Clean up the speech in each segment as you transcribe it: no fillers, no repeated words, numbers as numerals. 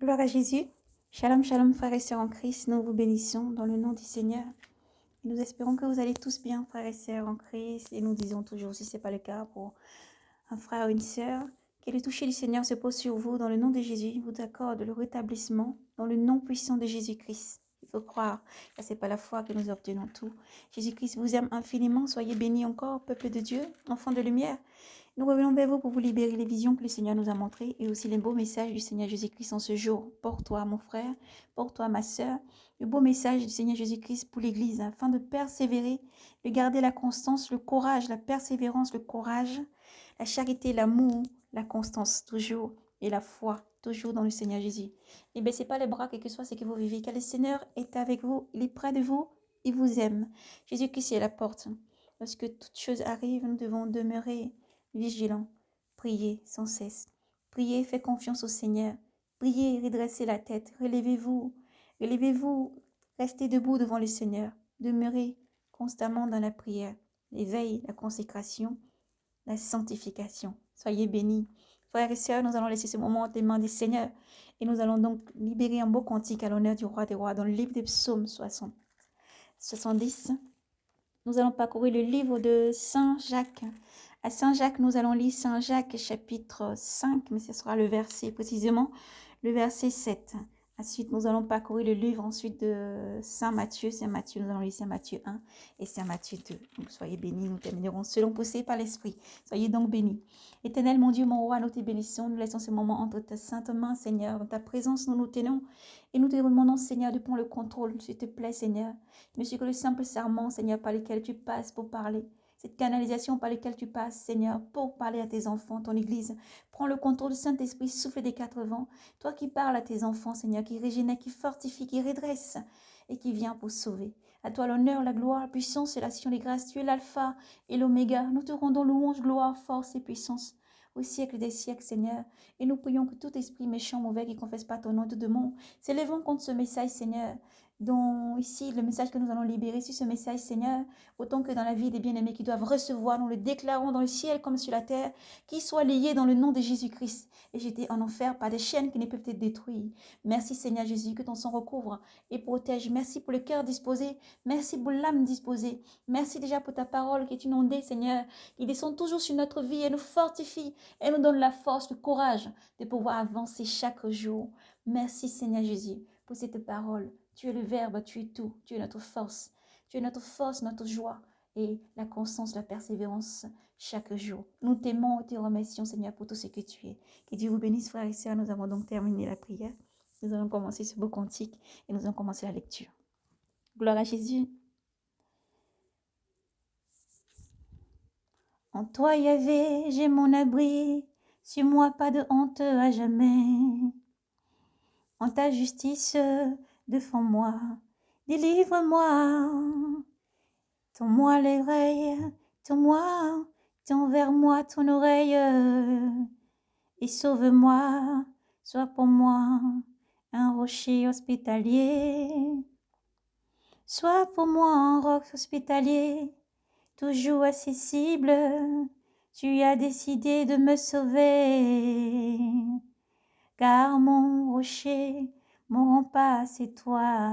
Gloire à Jésus. Shalom, shalom, frères et sœurs en Christ. Nous vous bénissons dans le nom du Seigneur. Et nous espérons que vous allez tous bien, frères et sœurs en Christ. Et nous disons toujours, si ce n'est pas le cas pour un frère ou une sœur, que le toucher du Seigneur se pose sur vous dans le nom de Jésus. Il vous accorde le rétablissement dans le nom puissant de Jésus-Christ. Il faut croire que ce n'est pas la foi que nous obtenons tout. Jésus-Christ vous aime infiniment. Soyez bénis encore, peuple de Dieu, enfants de lumière. Nous revenons vers vous pour vous libérer les visions que le Seigneur nous a montrées et aussi les beaux messages du Seigneur Jésus-Christ en ce jour. Pour toi, mon frère, pour toi, ma sœur, le beau message du Seigneur Jésus-Christ pour l'Église, afin de persévérer, de garder la constance, le courage, la persévérance, le courage, la charité, l'amour, la constance toujours et la foi toujours dans le Seigneur Jésus. Ne baissez pas les bras, quel que soit ce que vous vivez, car le Seigneur est avec vous, il est près de vous, il vous aime. Jésus-Christ est à la porte. Lorsque toute chose arrive, nous devons demeurer vigilants, priez sans cesse. Priez, faites confiance au Seigneur. Priez, redressez la tête, relevez-vous, relevez-vous, restez debout devant le Seigneur. Demeurez constamment dans la prière, l'éveil, la consécration, la sanctification. Soyez bénis. Frères et sœurs, nous allons laisser ce moment entre les mains du Seigneur et nous allons donc libérer un beau cantique à l'honneur du roi des rois dans le livre des psaumes 70. Nous allons parcourir le livre de Saint Jacques. À Saint Jacques, nous allons lire Saint Jacques chapitre 5, mais ce sera le verset précisément, le verset 7. Ensuite, nous allons parcourir le livre ensuite de Saint Matthieu. Saint Matthieu, nous allons lire Saint Matthieu 1 et Saint Matthieu 2. Donc, soyez bénis, nous terminerons selon poussé par l'Esprit. Soyez donc bénis. Éternel, mon Dieu, mon roi, nous te bénissons. Nous laissons ce moment entre ta sainte main, Seigneur. Dans ta présence, nous nous tenons et nous te demandons, Seigneur, de prendre le contrôle, s'il te plaît, Seigneur. Monsieur, que le simple serment, Seigneur, par lequel tu passes pour parler, cette canalisation par laquelle tu passes, Seigneur, pour parler à tes enfants, ton Église. Prends le contrôle du Saint-Esprit, souffle des 4 vents. Toi qui parles à tes enfants, Seigneur, qui régénère, qui fortifie, qui redresse et qui vient pour sauver. À toi l'honneur, la gloire, la puissance et l'action des grâces. Tu es l'alpha et l'oméga. Nous te rendons louange, gloire, force et puissance au siècle des siècles, Seigneur. Et nous prions que tout esprit méchant, mauvais, qui ne confesse pas ton nom de démon, s'élèvons contre ce message, Seigneur, dont ici, le message que nous allons libérer sur ce message, Seigneur, autant que dans la vie des bien-aimés qui doivent recevoir, nous le déclarons dans le ciel comme sur la terre, qu'ils soient liés dans le nom de Jésus-Christ et jetés en enfer par des chaînes qui ne peuvent être détruites. Merci, Seigneur Jésus, que ton sang recouvre et protège. Merci pour le cœur disposé. Merci pour l'âme disposée. Merci déjà pour ta parole qui est inondée, Seigneur, qui descend toujours sur notre vie et nous fortifie et nous donne la force, le courage de pouvoir avancer chaque jour. Merci, Seigneur Jésus, pour cette parole. Tu es le Verbe, tu es tout, tu es notre force. Tu es notre force, notre joie et la constance, la persévérance chaque jour. Nous t'aimons et te remercions, Seigneur, pour tout ce que tu es. Que Dieu vous bénisse, frères et sœurs. Nous avons donc terminé la prière. Nous allons commencer ce beau cantique et nous allons commencer la lecture. Gloire à Jésus. En toi, Yahvé, j'ai mon abri. Sur moi, pas de honte à jamais. En ta justice, défends-moi. Délivre-moi. Tends-moi l'oreille, tends-moi, tends vers moi ton oreille, et sauve-moi, sois pour moi un rocher hospitalier. Sois pour moi un roc hospitalier, toujours accessible, tu as décidé de me sauver, car mon rocher, mon rempart, c'est toi,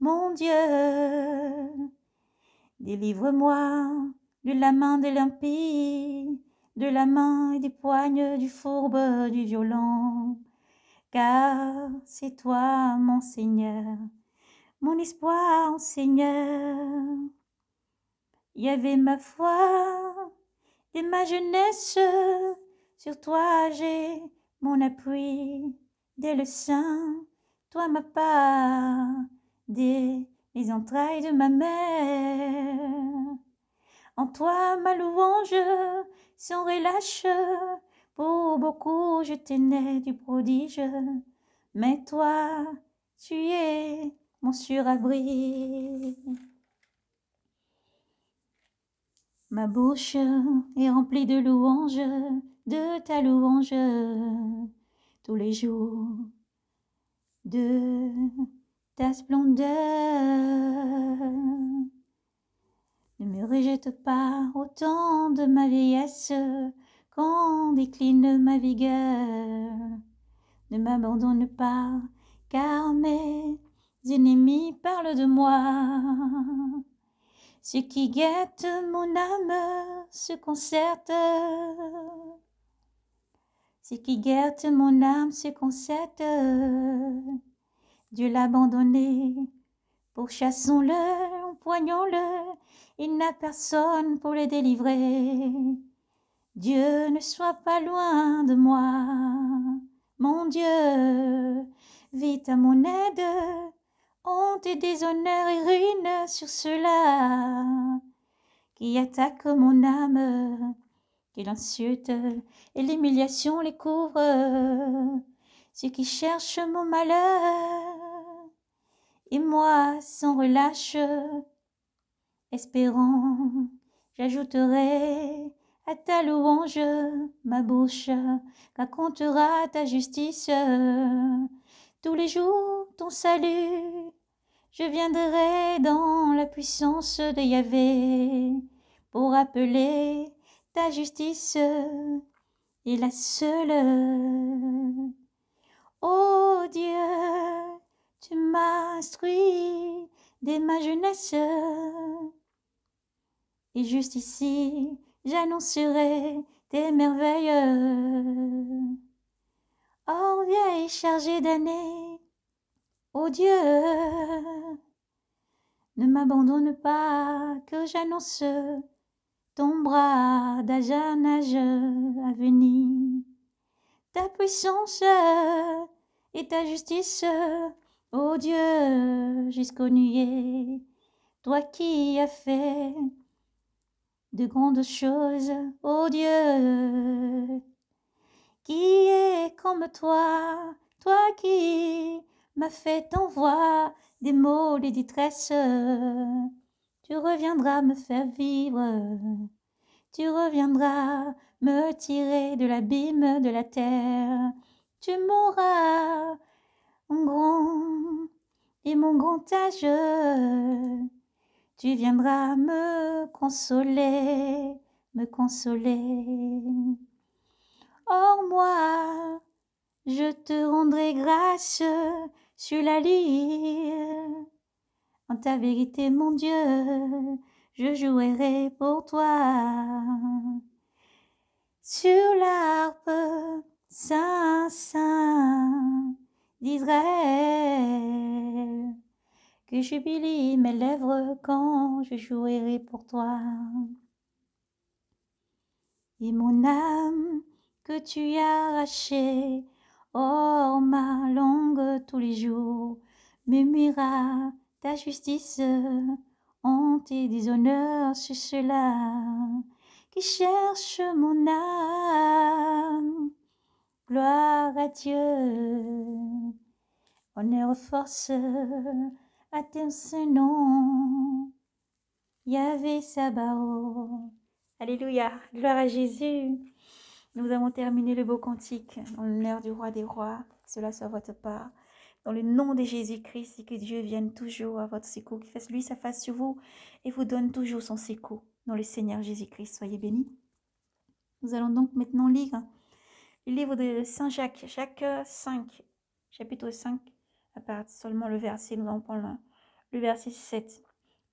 mon Dieu. Délivre-moi de la main de l'impie, de la main et des poignes du fourbe, du violent, car c'est toi, mon Seigneur, mon espoir, Seigneur. Il y avait ma foi et ma jeunesse, sur toi j'ai mon appui, dès le sein, toi ma part, dès les entrailles de ma mère. En toi ma louange sans relâche, pour beaucoup je tenais du prodige, mais toi tu es mon surabri. Ma bouche est remplie de louanges, de ta louange, tous les jours de ta splendeur. Ne me rejette pas au temps de ma vieillesse, quand décline ma vigueur. Ne m'abandonne pas, car mes ennemis parlent de moi. Ceux qui guettent mon âme se concertent. Ceux qui guettent mon âme se concertent. Dieu l'a abandonné. Pourchassons-le, empoignons-le. Il n'a personne pour le délivrer. Dieu ne soit pas loin de moi. Mon Dieu, vite à mon aide. Honte et déshonneur et ruine sur ceux-là qui attaquent mon âme, qui l'insultent et l'humiliation les couvre. Ceux qui cherchent mon malheur, et moi sans relâche, espérant, j'ajouterai à ta louange ma bouche, racontera ta justice. Tous les jours ton salut, je viendrai dans la puissance de Yahvé pour appeler ta justice et la seule. Ô Dieu, tu m'as instruit dès ma jeunesse, et juste ici j'annoncerai tes merveilles. Ô vieille chargée d'années, ô Dieu, ne m'abandonne pas, que j'annonce ton bras d'âge en âge à venir. Ta puissance et ta justice, ô Dieu, jusqu'aux nuées. Toi qui as fait de grandes choses, ô Dieu, qui est comme toi, toi qui m'as fait envoi des maux, des détresses. Tu reviendras me faire vivre, tu reviendras me tirer de l'abîme de la terre. Tu m'auras mon grand et mon grand âge. Tu viendras me consoler, me consoler. Or moi, je te rendrai grâce sur la lyre. En ta vérité, mon Dieu, je jouerai pour toi. Sur l'harpe, Saint, Saint d'Israël, que jubilent mes lèvres quand je jouerai pour toi. Et mon âme que tu as arrachée, oh ma langue tous les jours, murmura ta justice, honte et déshonneur sur ceux-là qui cherchent mon âme. Gloire à Dieu, honneur, force à ton saint nom, Yahvé Sabaoth. Alléluia, gloire à Jésus. Nous avons terminé le beau cantique en l'honneur du roi des rois. Cela soit votre part. Dans le nom de Jésus-Christ, et que Dieu vienne toujours à votre secours, qu'il fasse lui sa face sur vous et vous donne toujours son secours. Dans le Seigneur Jésus-Christ, soyez bénis. Nous allons donc maintenant lire le livre de Saint Jacques, Jacques 5, chapitre 5, à part seulement le verset, nous allons prendre le verset 7.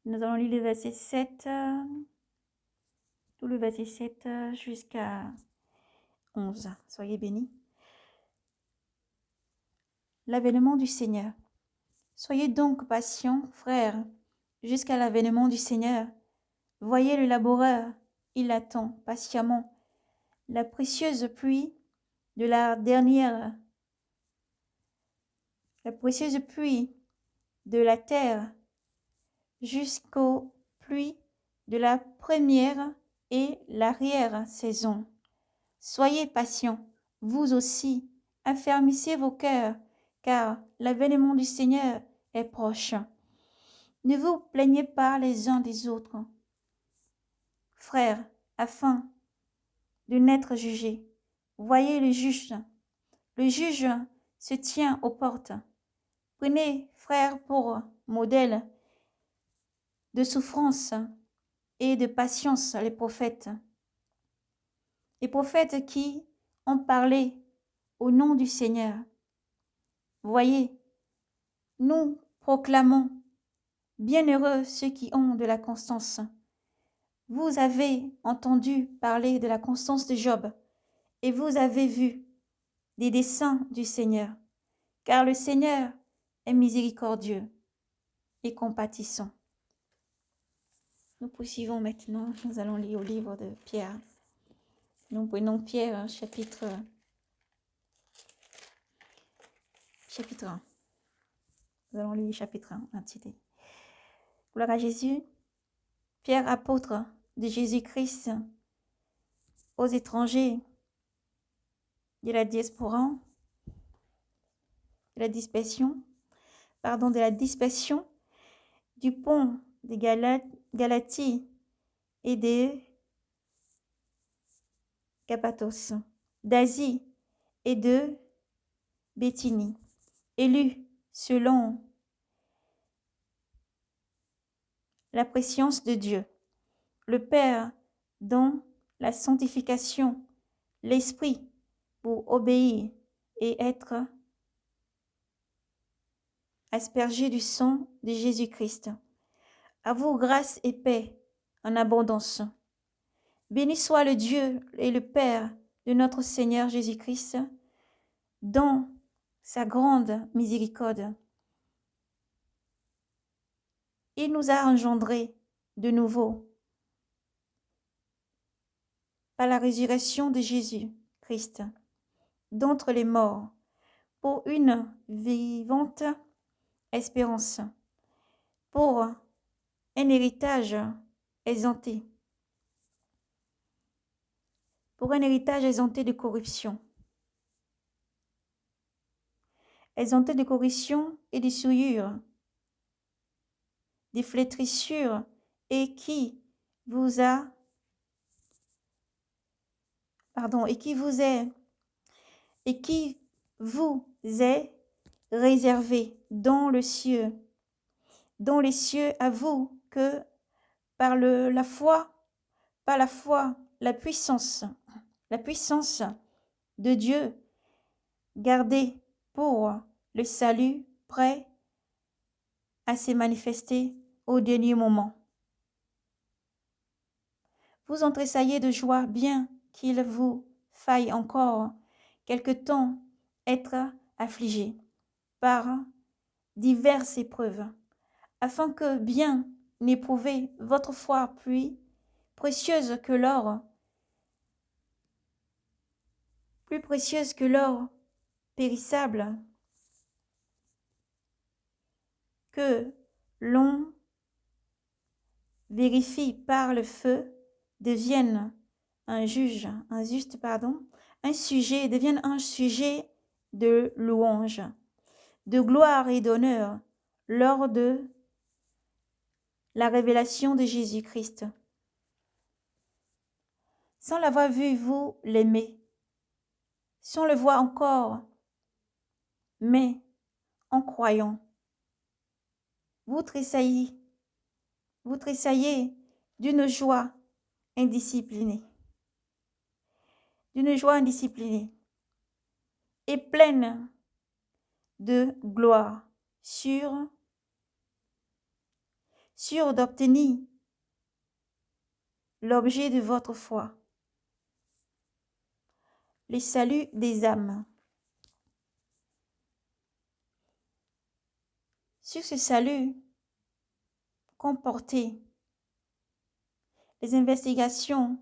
Nous allons lire le verset 7, tout le verset 7 jusqu'à 11. Soyez bénis. L'avènement du Seigneur. Soyez donc patients, frères, jusqu'à l'avènement du Seigneur. Voyez le laboureur, il attend patiemment la précieuse pluie de la dernière, la précieuse pluie de la terre, jusqu'aux pluies de la première et l'arrière-saison. Soyez patients, vous aussi, affermissez vos cœurs, car l'avènement du Seigneur est proche. Ne vous plaignez pas les uns des autres, frères, afin de n'être jugés. Voyez le juge. Le juge se tient aux portes. Prenez, frères, pour modèle de souffrance et de patience les prophètes qui ont parlé au nom du Seigneur. Voyez, nous proclamons, bienheureux ceux qui ont de la constance. Vous avez entendu parler de la constance de Job, et vous avez vu des desseins du Seigneur, car le Seigneur est miséricordieux et compatissant. Nous poursuivons maintenant, nous allons lire au livre de Pierre. Nous prenons Pierre, chapitre 1. Nous allons lire chapitre 1, intitulé. Gloire à Jésus. Pierre, apôtre de Jésus-Christ, aux étrangers de la diaspora, de la dispersion, du pont de Galatie et de Cappadoce, d'Asie et de Béthinie, élus selon la préscience de Dieu, le Père, dont la sanctification, l'Esprit, pour obéir et être aspergé du sang de Jésus-Christ. À vous grâce et paix en abondance. Béni soit le Dieu et le Père de notre Seigneur Jésus-Christ, dans sa grande miséricorde. Il nous a engendrés de nouveau par la résurrection de Jésus-Christ d'entre les morts, pour une vivante espérance, pour un héritage exempté, de corruption, exempté de corruption et de souillure, des flétrissures, et qui vous est réservé dans les cieux à vous, que par la foi, la puissance de Dieu, gardez pour le salut prêt à se manifester au dernier moment. Vous en tressaillez de joie, bien qu'il vous faille encore quelque temps être affligé par diverses épreuves, afin que, bien éprouver votre foi plus précieuse que l'or périssable, que l'on vérifie par le feu, devienne un sujet de louange, de gloire et d'honneur lors de la révélation de Jésus-Christ. Sans l'avoir vu, vous l'aimez. Sans le voir encore, mais en croyant, vous tressaillez d'une joie indisciplinée, et pleine de gloire, sûre d'obtenir l'objet de votre foi, le salut des âmes. Sur ce salut, comportez les investigations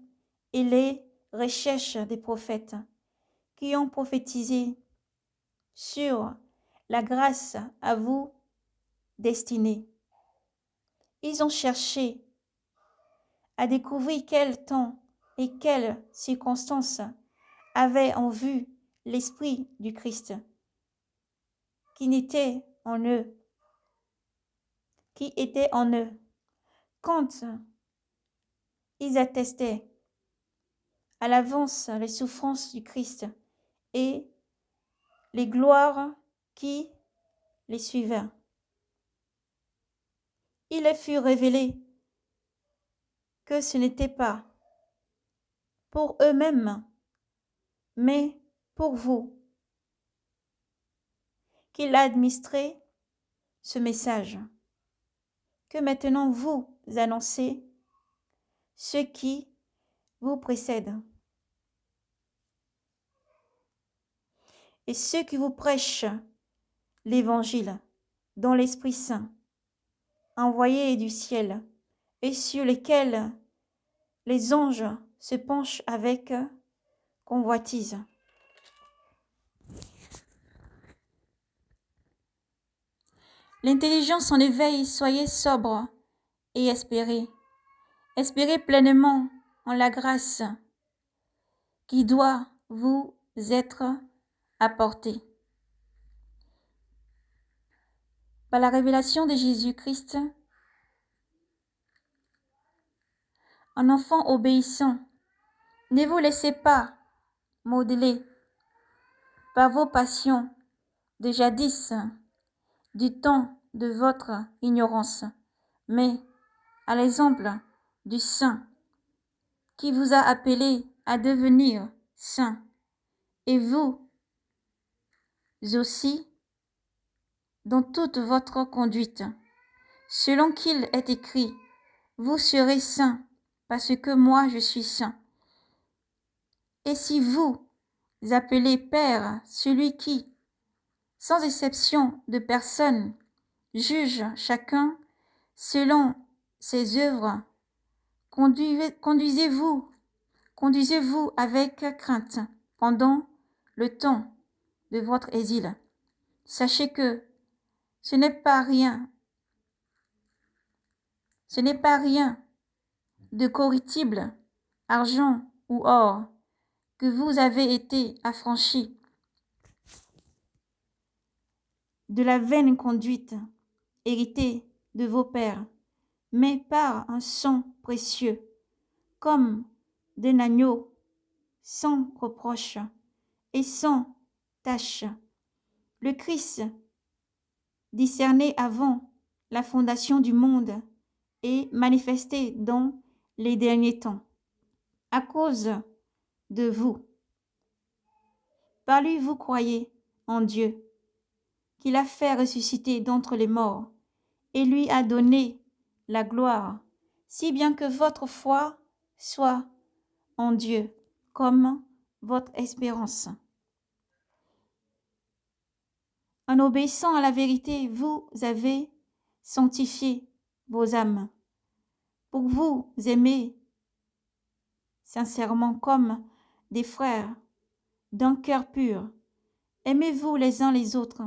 et les recherches des prophètes qui ont prophétisé sur la grâce à vous destinée. Ils ont cherché à découvrir quel temps et quelles circonstances avait en vue l'Esprit du Christ qui était en eux, quand ils attestaient à l'avance les souffrances du Christ et les gloires qui les suivaient. Il leur fut révélé que ce n'était pas pour eux-mêmes, mais pour vous, qu'il a administré ce message, que maintenant vous annoncez ce qui vous précède et ceux qui vous prêchent l'Évangile dans l'Esprit Saint, envoyé du ciel, et sur lesquels les anges se penchent avec convoitise. L'intelligence en éveil, soyez sobre et espérez. Espérez pleinement en la grâce qui doit vous être apportée. Par la révélation de Jésus-Christ, un enfant obéissant, ne vous laissez pas modeler par vos passions de jadis, du temps de votre ignorance, mais à l'exemple du Saint qui vous a appelé à devenir saint, et vous aussi dans toute votre conduite, selon qu'il est écrit, vous serez saints parce que moi je suis saint. Et si vous appelez Père celui qui, sans exception de personne, juge chacun selon ses œuvres, conduisez-vous avec crainte pendant le temps de votre exil. Sachez que ce n'est pas rien de corruptible, argent ou or, que vous avez été affranchis de la vaine conduite héritée de vos pères, mais par un sang précieux, comme d'un agneau sans reproche et sans tache. Le Christ, discerné avant la fondation du monde, est manifesté dans les derniers temps, à cause de vous. Par lui vous croyez en Dieu, qu'il a fait ressusciter d'entre les morts, et lui a donné la gloire, si bien que votre foi soit en Dieu comme votre espérance. En obéissant à la vérité, vous avez sanctifié vos âmes, pour vous aimer sincèrement comme des frères d'un cœur pur. Aimez-vous les uns les autres,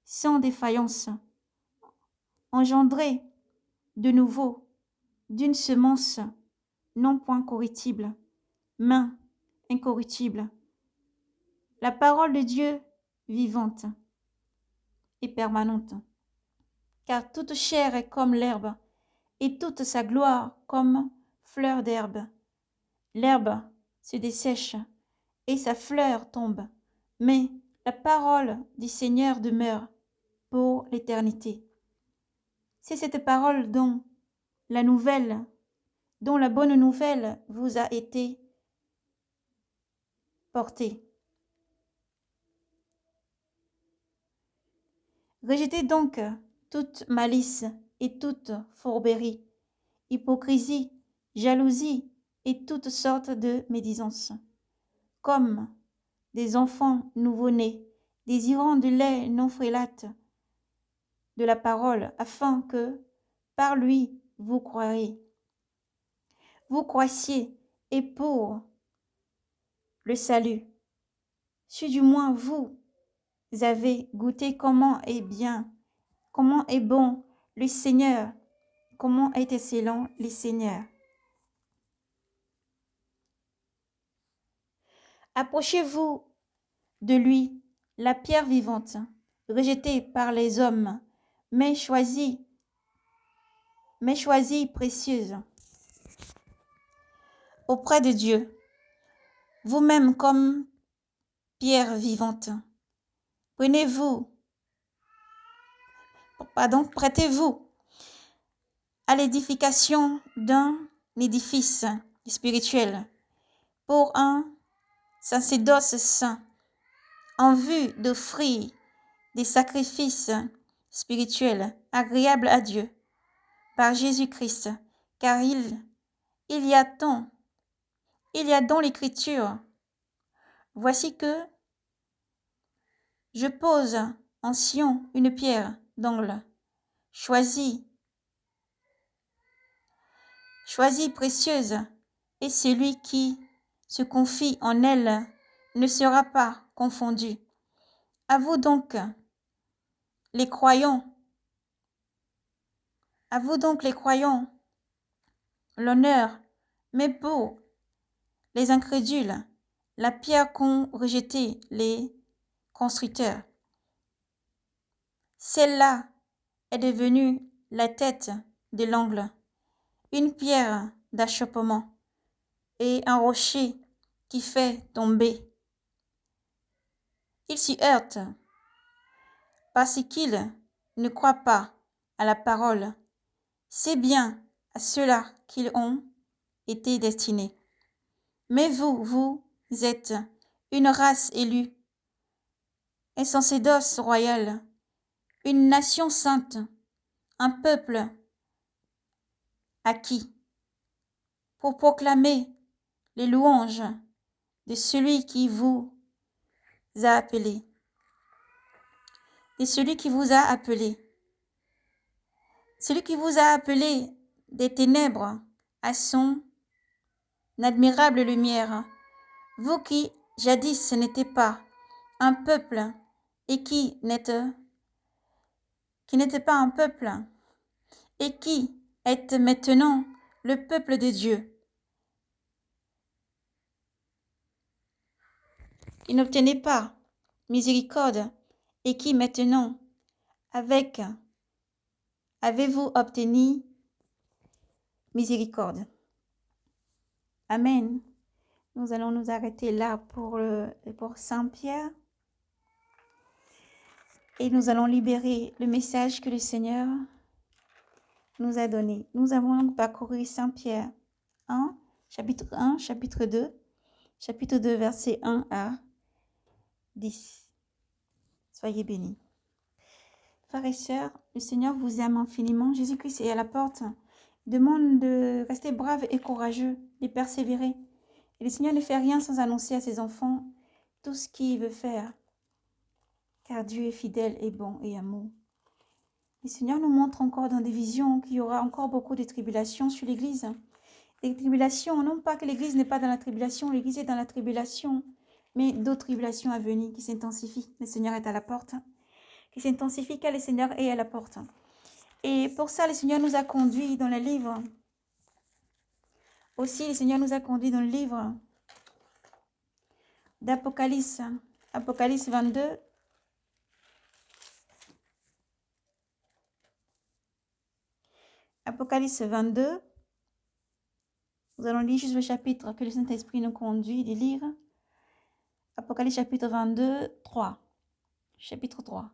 sans défaillance, engendrés de nouveau d'une semence non point corruptible, mais incorruptible, la parole de Dieu vivante et permanente. Car toute chair est comme l'herbe, et toute sa gloire comme fleur d'herbe. L'herbe se dessèche, et sa fleur tombe, mais la parole du Seigneur demeure pour l'éternité. C'est cette parole dont la bonne nouvelle vous a été portée. Rejetez donc toute malice et toute fourberie, hypocrisie, jalousie et toutes sortes de médisance. Comme des enfants nouveau-nés, désirant du lait non frélate de la parole, afin que, par lui, vous croiriez. Vous croissiez, et pour le salut, si du moins vous avez goûté comment est bon le Seigneur, comment est excellent le Seigneur. Approchez-vous de lui, la pierre vivante, rejetée par les hommes, mais choisie précieuse auprès de Dieu, vous-même comme pierre vivante. Prêtez-vous à l'édification d'un édifice spirituel pour un sacerdoce saint, en vue d'offrir des sacrifices spirituels agréables à Dieu par Jésus-Christ, car il y a dans l'Écriture, voici que je pose en Sion une pierre d'angle, choisie précieuse, et celui qui se confie en elle ne sera pas confondu. À vous donc, les croyants, l'honneur, mais pour les incrédules, la pierre qu'ont rejetée les constructeurs. Celle-là est devenue la tête de l'angle, une pierre d'achoppement et un rocher qui fait tomber. Ils s'y heurtent parce qu'ils ne croient pas à la parole. C'est bien à ceux-là qu'ils ont été destinés. Mais vous êtes une race élue, un sacerdoce royal, une nation sainte, un peuple acquis, pour proclamer les louanges de celui qui vous a appelé, celui qui vous a appelé des ténèbres à son admirable lumière, vous qui jadis n'étiez pas un peuple et qui n'êtes pas un peuple et qui êtes maintenant le peuple de Dieu. Qui n'obtenez pas miséricorde et qui maintenant avez-vous obtenu miséricorde. Amen. Nous allons nous arrêter là pour Saint Pierre et nous allons libérer le message que le Seigneur nous a donné. Nous avons donc parcouru Saint Pierre 1, chapitre 1, chapitre 2, versets 1 à 10. Soyez bénis. Frères et sœurs, le Seigneur vous aime infiniment. Jésus-Christ est à la porte. Il demande de rester brave et courageux, de persévérer. Et le Seigneur ne fait rien sans annoncer à ses enfants tout ce qu'il veut faire. Car Dieu est fidèle et bon et amour. Le Seigneur nous montre encore dans des visions qu'il y aura encore beaucoup de tribulations sur l'Église. Des tribulations, non pas que l'Église n'est pas dans la tribulation, l'Église est dans la tribulation, mais d'autres tribulations à venir qui s'intensifient. Le Seigneur est à la porte. Qui s'intensifie car le Seigneur est à la porte. Et pour ça, le Seigneur nous a conduits dans le livre. Aussi, le Seigneur nous a conduits dans le livre d'Apocalypse. Apocalypse 22. Apocalypse 22. Nous allons lire juste le chapitre que le Saint-Esprit nous conduit de lire. Apocalypse chapitre 22, 3. Chapitre 3.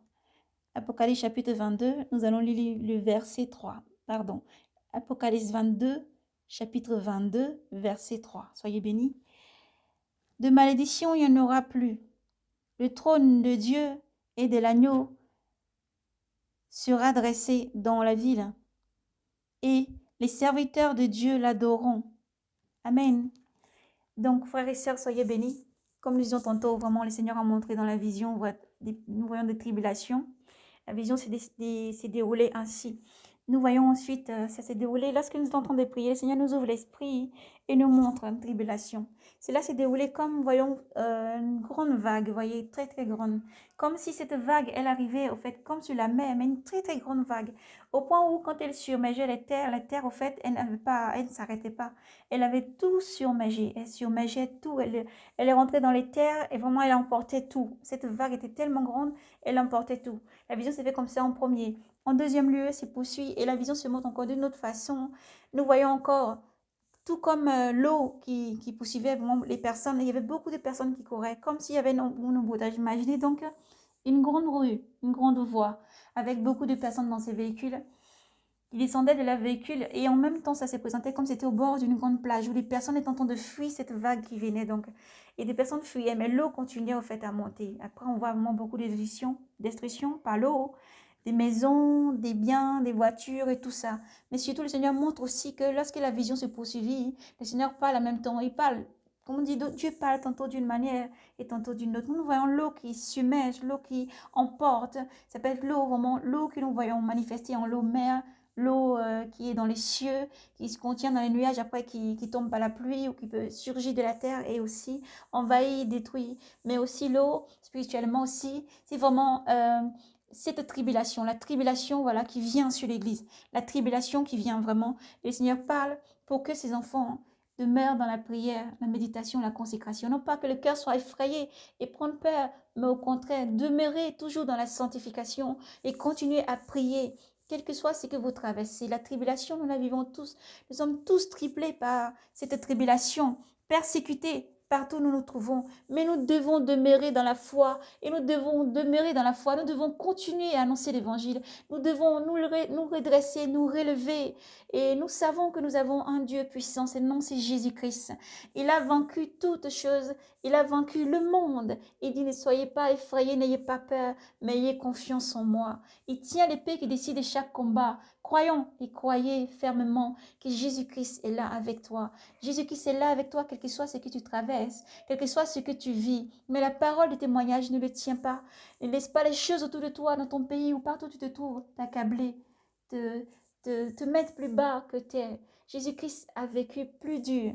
Apocalypse chapitre 22, nous allons lire le verset 3. Pardon. Apocalypse 22, chapitre 22, verset 3. Soyez bénis. De malédiction, il n'y en aura plus. Le trône de Dieu et de l'agneau sera dressé dans la ville, et les serviteurs de Dieu l'adoreront. Amen. Donc, frères et sœurs, soyez bénis. Comme nous disions tantôt, vraiment, le Seigneur a montré dans la vision, nous voyons des tribulations. La vision s'est déroulée ainsi. Nous voyons ensuite, ça s'est déroulé lorsque nous sommes en train de prier. Le Seigneur nous ouvre l'esprit et nous montre une tribulation. Cela s'est déroulé comme, voyons, une grande vague, vous voyez, très très grande. Comme si cette vague, elle arrivait, au fait, comme sur la mer, mais une très très grande vague. Au point où, quand elle surmergeait la terre, au fait, elle ne s'arrêtait pas. Elle avait tout surmergé. Elle surmergeait tout. Elle est rentrée dans les terres et vraiment, elle emportait tout. Cette vague était tellement grande, elle emportait tout. La vision s'est fait comme ça en premier. En deuxième lieu, c'est poursuit et la vision se montre encore d'une autre façon. Nous voyons encore, tout comme l'eau qui poursuivait les personnes, il y avait beaucoup de personnes qui couraient, comme s'il y avait un embouteillage. Imaginez donc une grande rue, une grande voie, avec beaucoup de personnes dans ces véhicules qui descendaient de leur véhicule et en même temps, ça s'est présenté comme c'était au bord d'une grande plage où les personnes étaient en train de fuir cette vague qui venait. Donc, et des personnes fuyaient, mais l'eau continuait au fait à monter. Après, on voit vraiment beaucoup de destruction par l'eau, des maisons, des biens, des voitures et tout ça. Mais surtout, le Seigneur montre aussi que lorsque la vision se poursuivit, le Seigneur parle en même temps. Il parle, comme on dit, Dieu parle tantôt d'une manière et tantôt d'une autre. Nous voyons l'eau qui submerge, l'eau qui emporte. Ça peut être l'eau, vraiment, l'eau que nous voyons manifester en l'eau mer, l'eau qui est dans les cieux, qui se contient dans les nuages, après qui tombe par la pluie ou qui peut surgir de la terre et aussi envahir, détruire. Mais aussi l'eau, spirituellement aussi, c'est vraiment cette tribulation, la tribulation voilà, qui vient sur l'Église, la tribulation qui vient vraiment. Et le Seigneur parle pour que ses enfants demeurent dans la prière, la méditation, la consécration. Non pas que le cœur soit effrayé et prendre peur, mais au contraire, demeurer toujours dans la sanctification et continuer à prier, quel que soit ce que vous traversez. La tribulation, nous la vivons tous. Nous sommes tous triplés par cette tribulation, persécutés partout où nous nous trouvons. Mais nous devons demeurer dans la foi et nous devons demeurer dans la foi. Nous devons continuer à annoncer l'évangile. Nous devons nous redresser, nous relever. Et nous savons que nous avons un Dieu puissant. Son nom, c'est Jésus-Christ. Il a vaincu toutes choses. Il a vaincu le monde. Il dit, ne soyez pas effrayés, n'ayez pas peur, mais ayez confiance en moi. Il tient l'épée qui décide de chaque combat. Croyons et croyez fermement que Jésus-Christ est là avec toi. Jésus-Christ est là avec toi, quel que soit ce que tu traverses, quel que soit ce que tu vis. Mais la parole de témoignage ne le tient pas. Ne laisse pas les choses autour de toi, dans ton pays ou partout où tu te trouves, t'accabler, te mettre plus bas que terre. Jésus-Christ a vécu plus dur.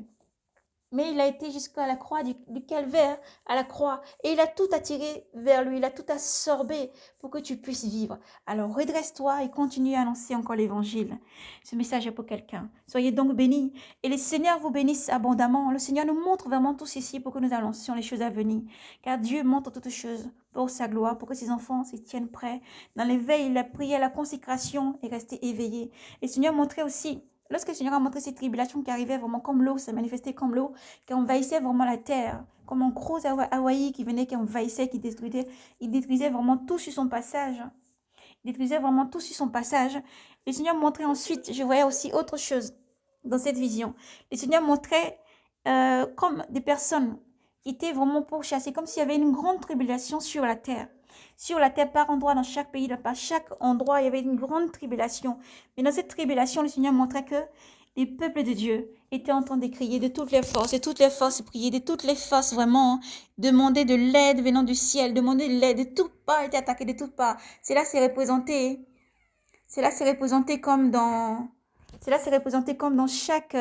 Mais il a été jusqu'à la croix du calvaire, à la croix, et il a tout attiré vers lui, il a tout absorbé pour que tu puisses vivre. Alors redresse-toi et continue à annoncer encore l'évangile. Ce message est pour quelqu'un. Soyez donc bénis, et le Seigneur vous bénisse abondamment. Le Seigneur nous montre vraiment tout ceci pour que nous annoncions les choses à venir, car Dieu montre toutes choses pour sa gloire, pour que ses enfants se tiennent prêts dans l'éveil, la prière, la consécration et rester éveillés. Et le Seigneur montrait aussi, lorsque le Seigneur a montré ces tribulations qui arrivaient vraiment comme l'eau, ça manifestait comme l'eau, qui envahissait vraiment la terre, comme un gros Hawaï qui venait, qui envahissait, qui détruisait. Il détruisait vraiment tout sur son passage. Il détruisait vraiment tout sur son passage. Le Seigneur montrait ensuite, je voyais aussi autre chose dans cette vision. Le Seigneur montrait comme des personnes qui étaient vraiment pourchassées, comme s'il y avait une grande tribulation sur la terre. Sur la terre, par endroit, dans chaque pays, par chaque endroit, il y avait une grande tribulation. Mais dans cette tribulation, le Seigneur montrait que les peuples de Dieu étaient en train de crier de toutes les forces, de toutes les forces prier, de toutes les forces vraiment demander de l'aide venant du ciel, demander de l'aide, de toutes parts étaient attaqués de toutes parts. Cela s'est représenté, cela s'est représenté comme dans, cela s'est représenté comme dans chaque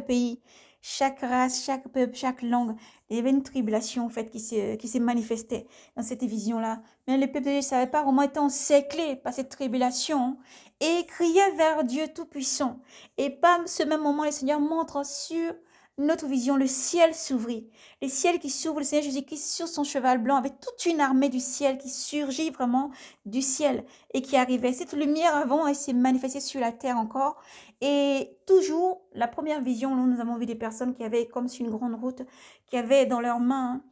pays, chaque race, chaque peuple, chaque langue. Il y avait une tribulation en fait qui s'est manifestée dans cette vision-là. Mais le peuple de Dieu ne savait pas comment être encerclé par cette tribulation et criait vers Dieu Tout-Puissant. Et par ce même moment, le Seigneur montre sur notre vision, le ciel s'ouvrit. Le ciel qui s'ouvre, le Seigneur Jésus-Christ sur son cheval blanc avec toute une armée du ciel qui surgit vraiment du ciel et qui arrivait. Cette lumière avant, elle s'est manifestée sur la terre encore. Et toujours, la première vision, nous avons vu des personnes qui avaient comme sur une grande route, qui avaient dans leurs mains,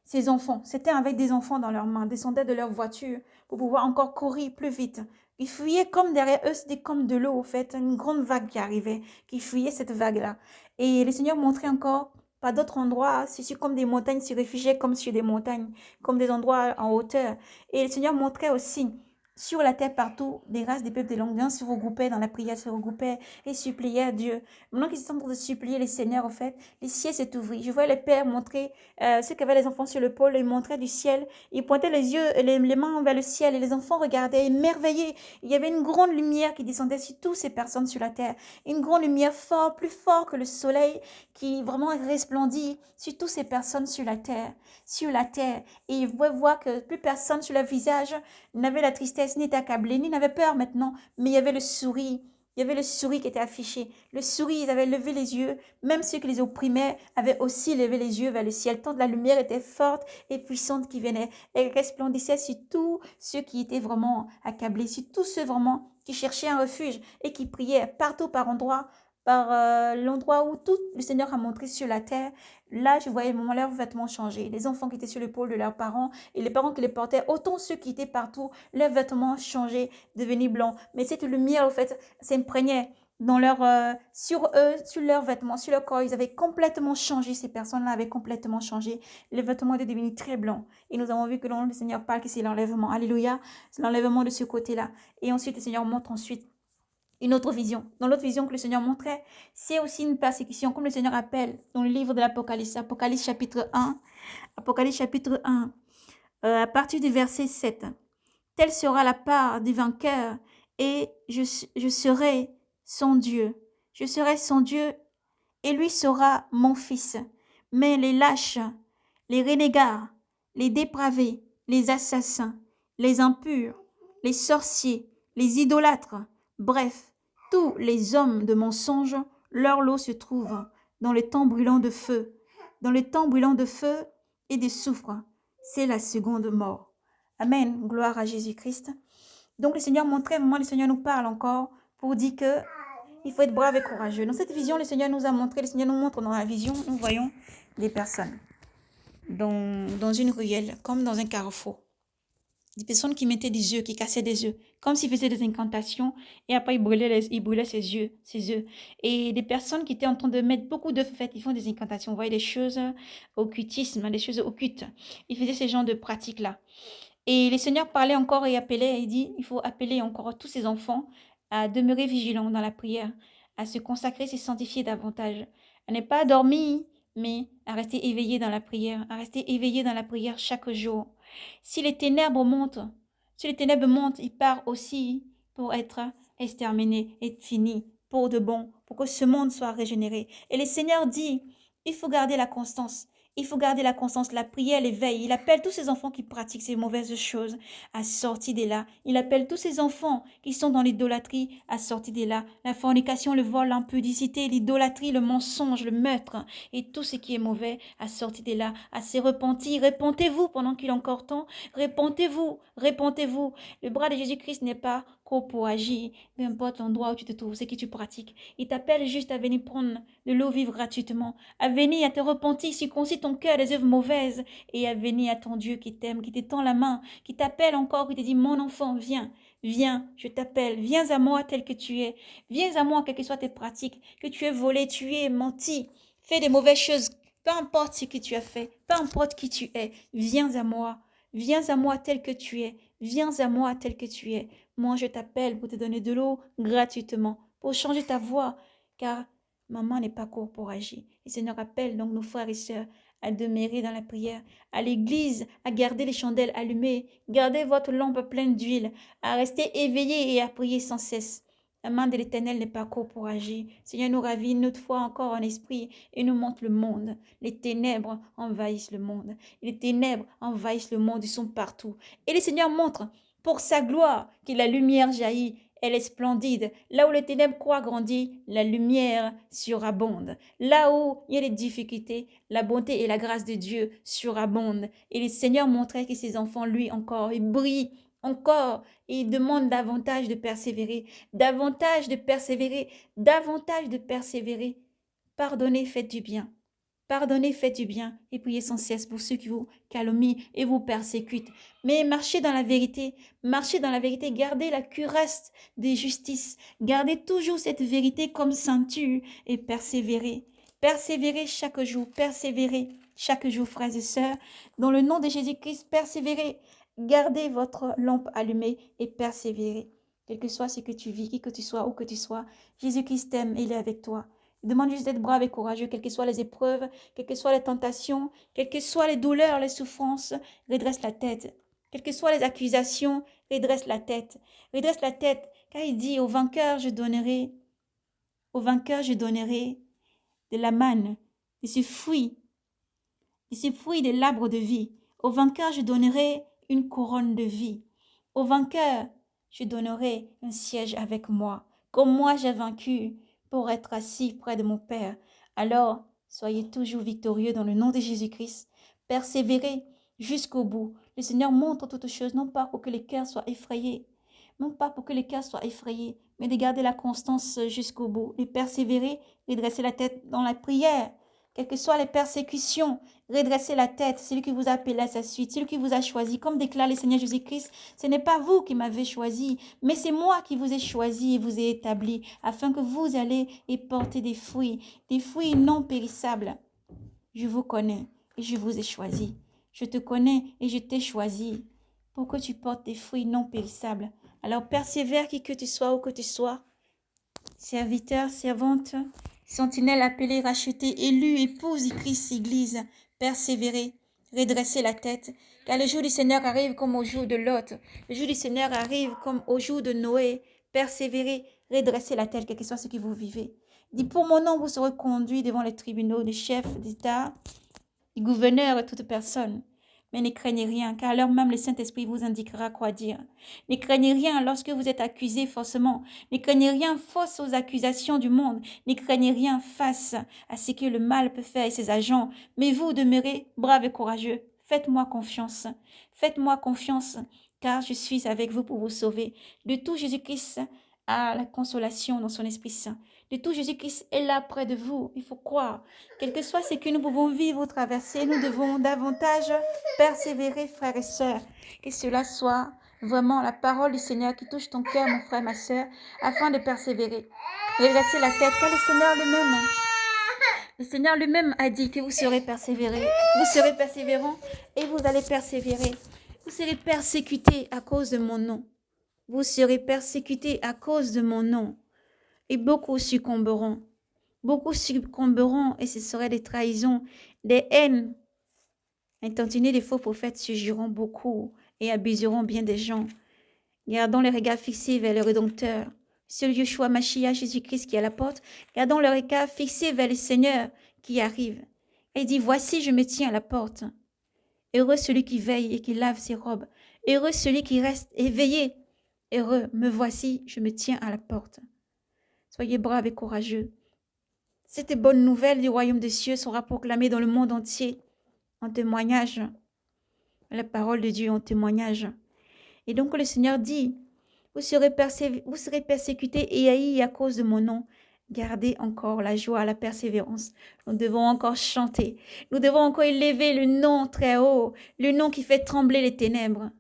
ces enfants. C'était avec des enfants dans leurs mains, descendaient de leur voiture pour pouvoir encore courir plus vite. Ils fuyaient comme derrière eux, c'était comme de l'eau, en fait, une grande vague qui arrivait, qui fuyait cette vague-là. Et le Seigneur montrait encore, par d'autres endroits, c'est comme des montagnes, se réfugiaient comme sur des montagnes, comme des endroits en hauteur. Et le Seigneur montrait aussi sur la terre partout, des races, des peuples, des langues, se regroupaient dans la prière, se regroupaient et suppliaient à Dieu. Maintenant qu'ils étaient en train de supplier les seigneurs, en fait, les ciels s'est ouvert. Je vois les pères montrer, ceux qui avaient les enfants sur le pôle, ils montraient du ciel, ils pointaient les yeux, les mains vers le ciel, et les enfants regardaient, émerveillés. Il y avait une grande lumière qui descendait sur toutes ces personnes sur la terre, une grande lumière forte, plus forte que le soleil, qui vraiment resplendit sur toutes ces personnes sur la terre, et ils pouvaient voir que plus personne sur leur visage n'avait la tristesse, ni était accablé, ni n'avait peur maintenant, mais il y avait le sourire. Il y avait le sourire qui était affiché. Le sourire, ils avaient levé les yeux. Même ceux qui les opprimaient avaient aussi levé les yeux vers le ciel. Tant la lumière était forte et puissante qui venait. Elle resplendissait sur tous ceux qui étaient vraiment accablés, sur tous ceux vraiment qui cherchaient un refuge et qui priaient partout par endroits. par l'endroit où tout le Seigneur a montré sur la terre. Là, je voyais vraiment leurs vêtements changer. Les enfants qui étaient sur l'épaule de leurs parents et les parents qui les portaient, autant ceux qui étaient partout, leurs vêtements changeaient, devenaient blancs. Mais cette lumière, au fait, s'imprégnait dans sur eux, sur leurs vêtements, sur leur corps. Ils avaient complètement changé. Ces personnes-là avaient complètement changé. Les vêtements étaient devenus très blancs. Et nous avons vu que le Seigneur parle que c'est l'enlèvement. Alléluia. C'est l'enlèvement de ce côté-là. Et ensuite, le Seigneur montre ensuite une autre vision. Dans l'autre vision que le Seigneur montrait, c'est aussi une persécution, comme le Seigneur appelle dans le livre de l'Apocalypse, Apocalypse chapitre 1, Apocalypse chapitre 1, à partir du verset 7. Telle sera la part du vainqueur, et je serai son Dieu. Je serai son Dieu, et lui sera mon fils. Mais les lâches, les renégats, les dépravés, les assassins, les impurs, les sorciers, les idolâtres, bref, tous les hommes de mensonge, leur lot se trouve dans le temps brûlant de feu, dans le temps brûlant de feu et de soufre. C'est la seconde mort. Amen. Gloire à Jésus-Christ. Donc le Seigneur montrait, vraiment le Seigneur nous parle encore pour dire que il faut être brave et courageux. Dans cette vision, le Seigneur nous a montré, le Seigneur nous montre dans la vision, nous voyons des personnes dans une ruelle, comme dans un carrefour. Des personnes qui mettaient des œufs, qui cassaient des œufs, comme s'ils faisaient des incantations, et après ils brûlaient ses œufs. Et des personnes qui étaient en train de mettre beaucoup d'œufs, en fait, ils font des incantations. Vous voyez, des choses occultisme, des choses occultes. Ils faisaient ce genre de pratiques-là. Et le Seigneur parlait encore et appelait, il dit, il faut appeler encore tous ses enfants à demeurer vigilants dans la prière, à se consacrer, se sanctifier davantage, à ne pas dormir, mais à rester éveillé dans la prière, à rester éveillé dans la prière chaque jour. Si les ténèbres montent, il part aussi pour être exterminé, être fini, pour de bon, pour que ce monde soit régénéré. Et le Seigneur dit, il faut garder la constance. Il faut garder la constance, la prière, l'éveil. Il appelle tous ces enfants qui pratiquent ces mauvaises choses à sortir de là. Il appelle tous ces enfants qui sont dans l'idolâtrie à sortir de là. La fornication, le vol, l'impudicité, l'idolâtrie, le mensonge, le meurtre et tout ce qui est mauvais à sortir de là, à se repentir. Repentez-vous pendant qu'il est encore temps. Repentez-vous, repentez-vous. Le bras de Jésus-Christ n'est pas court pour agir, peu importe l'endroit où tu te trouves, ce que tu pratiques. Il t'appelle juste à venir prendre de l'eau vive gratuitement, à venir à te repentir, circoncire ton cœur des œuvres mauvaises et à venir à ton Dieu qui t'aime, qui t'étend la main, qui t'appelle encore, qui te dit, mon enfant, viens, viens, je t'appelle, viens à moi tel que tu es, viens à moi quelles que soient tes pratiques, que tu aies volé, tu aies menti, fait des mauvaises choses, peu importe ce que tu as fait, peu importe qui tu es, viens à moi tel que tu es, viens à moi tel que tu es. Moi, je t'appelle pour te donner de l'eau gratuitement, pour changer ta voix, car maman n'est pas court pour agir. Et Seigneur appelle donc nos frères et sœurs à demeurer dans la prière, à l'église, à garder les chandelles allumées, garder votre lampe pleine d'huile, à rester éveillé et à prier sans cesse. La main de l'Éternel n'est pas court pour agir. Seigneur nous ravit une autre fois encore en esprit et nous montre le monde. Les ténèbres envahissent le monde. Les ténèbres envahissent le monde, ils sont partout. Et le Seigneur montre pour sa gloire que la lumière jaillit. Elle est splendide. Là où les ténèbres croient grandir, la lumière surabonde. Là où il y a des difficultés, la bonté et la grâce de Dieu surabondent. Et le Seigneur montrait que ses enfants, lui encore, ils brillent encore. Et il demande davantage de persévérer, davantage de persévérer, davantage de persévérer. Pardonnez, faites du bien. Pardonnez, faites du bien et priez sans cesse pour ceux qui vous calomnient et vous persécutent. Mais marchez dans la vérité, gardez la cuirasse des justices, gardez toujours cette vérité comme ceinture et persévérez. Persévérez chaque jour, frères et sœurs. Dans le nom de Jésus-Christ, persévérez. Gardez votre lampe allumée et persévérez. Quel que soit ce que tu vis, qui que tu sois, où que tu sois, Jésus-Christ t'aime et il est avec toi. Demande juste d'être brave et courageux, quelles que soient les épreuves, quelles que soient les tentations, quelles que soient les douleurs, les souffrances, redresse la tête. Quelles que soient les accusations, redresse la tête. Redresse la tête, car il dit, au vainqueur je donnerai de la manne, de ce fruit de l'arbre de vie. Au vainqueur je donnerai une couronne de vie. Au vainqueur je donnerai un siège avec moi, comme moi j'ai vaincu, pour être assis près de mon Père. Alors, soyez toujours victorieux dans le nom de Jésus-Christ. Persévérez jusqu'au bout. Le Seigneur montre toutes choses, non pas pour que les cœurs soient effrayés, non pas pour que les cœurs soient effrayés, mais de garder la constance jusqu'au bout, de persévérer, redresser la tête dans la prière, quelles que soient les persécutions, redresser la tête, celui qui vous a appelé à sa suite, celui qui vous a choisi, comme déclare le Seigneur Jésus-Christ, ce n'est pas vous qui m'avez choisi, mais c'est moi qui vous ai choisi et vous ai établi, afin que vous allez et porter des fruits non périssables. Je vous connais et je vous ai choisi. Je te connais et je t'ai choisi pour que tu portes des fruits non périssables. Alors persévère qui que tu sois, où que tu sois, serviteur, servante, sentinelle appelée, rachetée, élue, épouse du Christ, Église, persévérer, redresser la tête, car le jour du Seigneur arrive comme au jour de Lot. Le jour du Seigneur arrive comme au jour de Noé. Persévérer, redresser la tête, quel que soit ce que vous vivez. Dit, pour mon nom, vous serez conduits devant les tribunaux des chefs d'État, des gouverneurs et toute personne. Mais ne craignez rien, car à l'heure même le Saint-Esprit vous indiquera quoi dire. Ne craignez rien lorsque vous êtes accusé faussement. Ne craignez rien face aux accusations du monde. Ne craignez rien face à ce que le mal peut faire et ses agents. Mais vous demeurez braves et courageux. Faites-moi confiance. Faites-moi confiance, car je suis avec vous pour vous sauver. De tout, Jésus-Christ a la consolation dans son Esprit Saint. De tout, Jésus-Christ est là près de vous. Il faut croire. Quel que soit ce que nous pouvons vivre ou traverser, nous devons davantage persévérer, frères et sœurs. Que cela soit vraiment la parole du Seigneur qui touche ton cœur, mon frère, ma sœur, afin de persévérer. Redresser la tête, car le Seigneur lui-même a dit que vous serez persévérés. Vous serez persévérants et vous allez persévérer. Vous serez persécutés à cause de mon nom. Vous serez persécutés à cause de mon nom. Et beaucoup succomberont. Beaucoup succomberont et ce seraient des trahisons, des haines. Intentionnées des faux prophètes surgiront beaucoup et abuseront bien des gens. Gardons les regards fixés vers le Rédempteur, ce Yeshua Mashiach Jésus-Christ qui est à la porte. Gardons le regard fixé vers le Seigneur qui arrive. Et dit, voici, je me tiens à la porte. Heureux celui qui veille et qui lave ses robes. Heureux celui qui reste éveillé. Heureux, me voici, je me tiens à la porte. Soyez braves et courageux. Cette bonne nouvelle du royaume des cieux sera proclamée dans le monde entier en témoignage. La parole de Dieu en témoignage. Et donc le Seigneur dit, vous serez persécutés et haïs à cause de mon nom. Gardez encore la joie, la persévérance. Nous devons encore chanter. Nous devons encore élever le nom très haut, le nom qui fait trembler les ténèbres.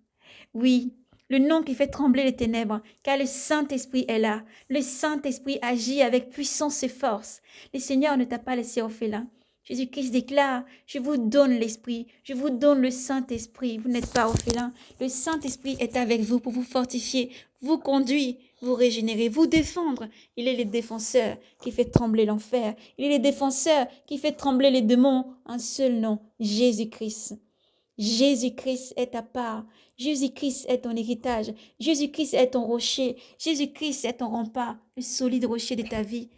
Oui, le nom qui fait trembler les ténèbres, car le Saint-Esprit est là. Le Saint-Esprit agit avec puissance et force. Le Seigneur ne t'a pas laissé orphelin. Jésus-Christ déclare, je vous donne l'Esprit, je vous donne le Saint-Esprit. Vous n'êtes pas orphelin. Le Saint-Esprit est avec vous pour vous fortifier, vous conduire, vous régénérer, vous défendre. Il est le défenseur qui fait trembler l'enfer. Il est le défenseur qui fait trembler les démons. Un seul nom, Jésus-Christ. Jésus-Christ est ta part. Jésus-Christ est ton héritage. Jésus-Christ est ton rocher. Jésus-Christ est ton rempart, le solide rocher de ta vie.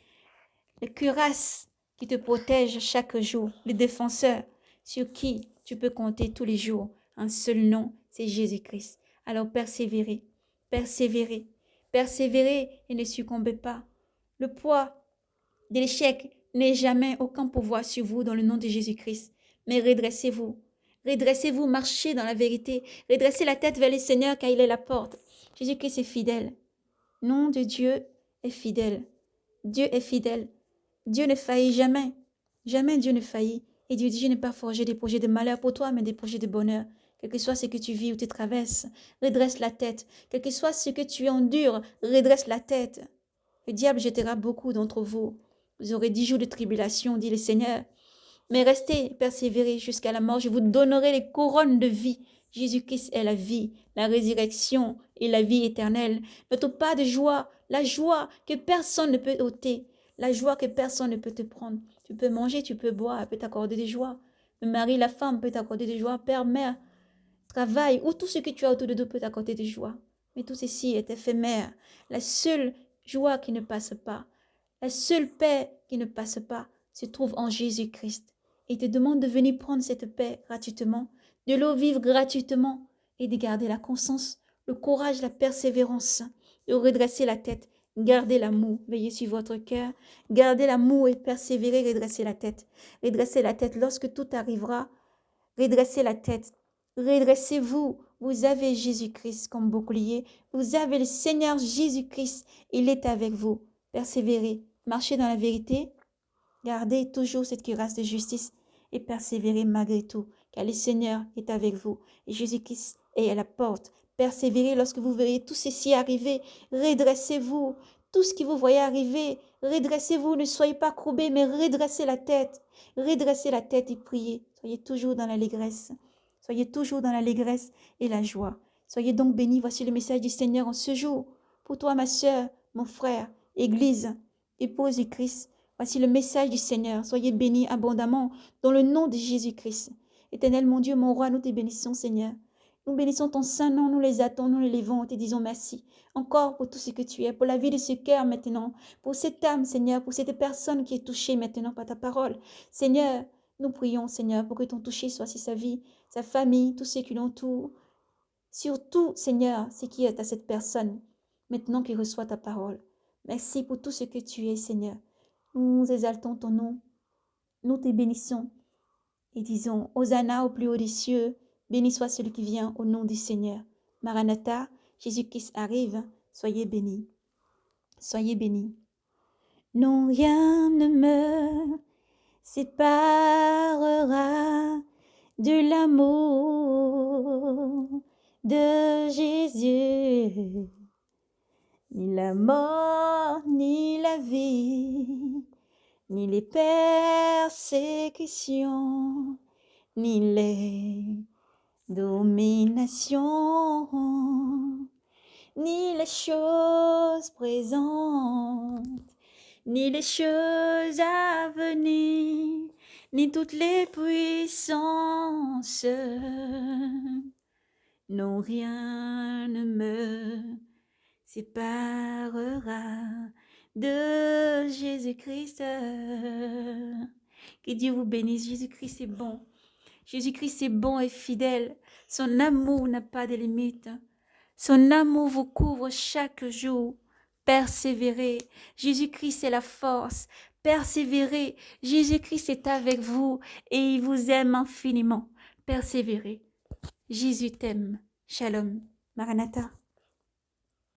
Le cuirasse qui te protège chaque jour. Le défenseur sur qui tu peux compter tous les jours. Un seul nom, c'est Jésus-Christ. Alors persévérez, persévérez, persévérez et ne succombez pas. Le poids de l'échec n'est jamais aucun pouvoir sur vous dans le nom de Jésus-Christ. Mais redressez-vous. Redressez-vous, marchez dans la vérité. Redressez la tête vers le Seigneur car il est la porte. Jésus-Christ est fidèle. Nom de Dieu est fidèle. Dieu est fidèle. Dieu ne faillit jamais. Jamais Dieu ne faillit. Et Dieu dit, je n'ai pas forgé des projets de malheur pour toi, mais des projets de bonheur. Quel que soit ce que tu vis ou tu traverses, redresse la tête. Quel que soit ce que tu endures, redresse la tête. Le diable jettera beaucoup d'entre vous. Vous aurez 10 jours de tribulation, dit le Seigneur. Mais restez, persévérez jusqu'à la mort. Je vous donnerai les couronnes de vie. Jésus-Christ est la vie, la résurrection et la vie éternelle. Notre pas de joie, la joie que personne ne peut ôter, la joie que personne ne peut te prendre. Tu peux manger, tu peux boire, elle peut t'accorder des joies. Le mari, la femme peut t'accorder des joies. Père, mère, travail ou tout ce que tu as autour de toi peut t'accorder des joies. Mais tout ceci est éphémère. La seule joie qui ne passe pas, la seule paix qui ne passe pas se trouve en Jésus-Christ. Et il te demande de venir prendre cette paix gratuitement, de l'eau vivre gratuitement et de garder la conscience, le courage, la persévérance, de redresser la tête, garder l'amour, veillez sur votre cœur, gardez l'amour et persévérer, redresser la tête. Redressez la tête lorsque tout arrivera, redressez la tête, redressez-vous, Vous avez Jésus-Christ comme bouclier. Vous avez le Seigneur Jésus-Christ. Il est avec vous. Persévérez. Marchez dans la vérité. Gardez toujours cette cuirasse de justice et persévérez malgré tout, car le Seigneur est avec vous et Jésus-Christ est à la porte. Persévérez lorsque vous verrez tout ceci arriver. Redressez-vous. Tout ce que vous voyez arriver, redressez-vous. Ne soyez pas courbés, mais redressez la tête. Redressez la tête et priez. Soyez toujours dans l'allégresse. Soyez toujours dans l'allégresse et la joie. Soyez donc bénis. Voici le message du Seigneur en ce jour. Pour toi, ma sœur, mon frère, Église, épouse du Christ. Voici le message du Seigneur. Soyez bénis abondamment dans le nom de Jésus-Christ. Éternel, mon Dieu, mon roi, nous te bénissons, Seigneur. Nous bénissons ton saint nom, nous les attendons, nous les levons, te disons merci. Encore pour tout ce que tu es, pour la vie de ce cœur maintenant, pour cette âme, Seigneur, pour cette personne qui est touchée maintenant par ta parole. Seigneur, nous prions, Seigneur, pour que ton toucher soit sur sa vie, sa famille, tous ceux qui l'entourent. Surtout, Seigneur, ce qui est à cette personne, maintenant qu'il reçoit ta parole. Merci pour tout ce que tu es, Seigneur. Nous exaltons ton nom, nous te bénissons et disons, Hosanna au plus haut des cieux, béni soit celui qui vient au nom du Seigneur. Maranatha, Jésus-Christ arrive, soyez bénis, soyez bénis. Non, rien ne me séparera de l'amour de Jésus, ni la mort, ni la vie, ni les persécutions, ni les dominations, ni les choses présentes, ni les choses à venir, ni toutes les puissances. Non, rien ne me séparera de Jésus-Christ. Que Dieu vous bénisse. Jésus-Christ est bon. Jésus-Christ est bon et fidèle. Son amour n'a pas de limite. Son amour vous couvre chaque jour. Persévérez. Jésus-Christ est la force. Persévérez. Jésus-Christ est avec vous et il vous aime infiniment. Persévérez. Jésus t'aime. Shalom. Maranatha.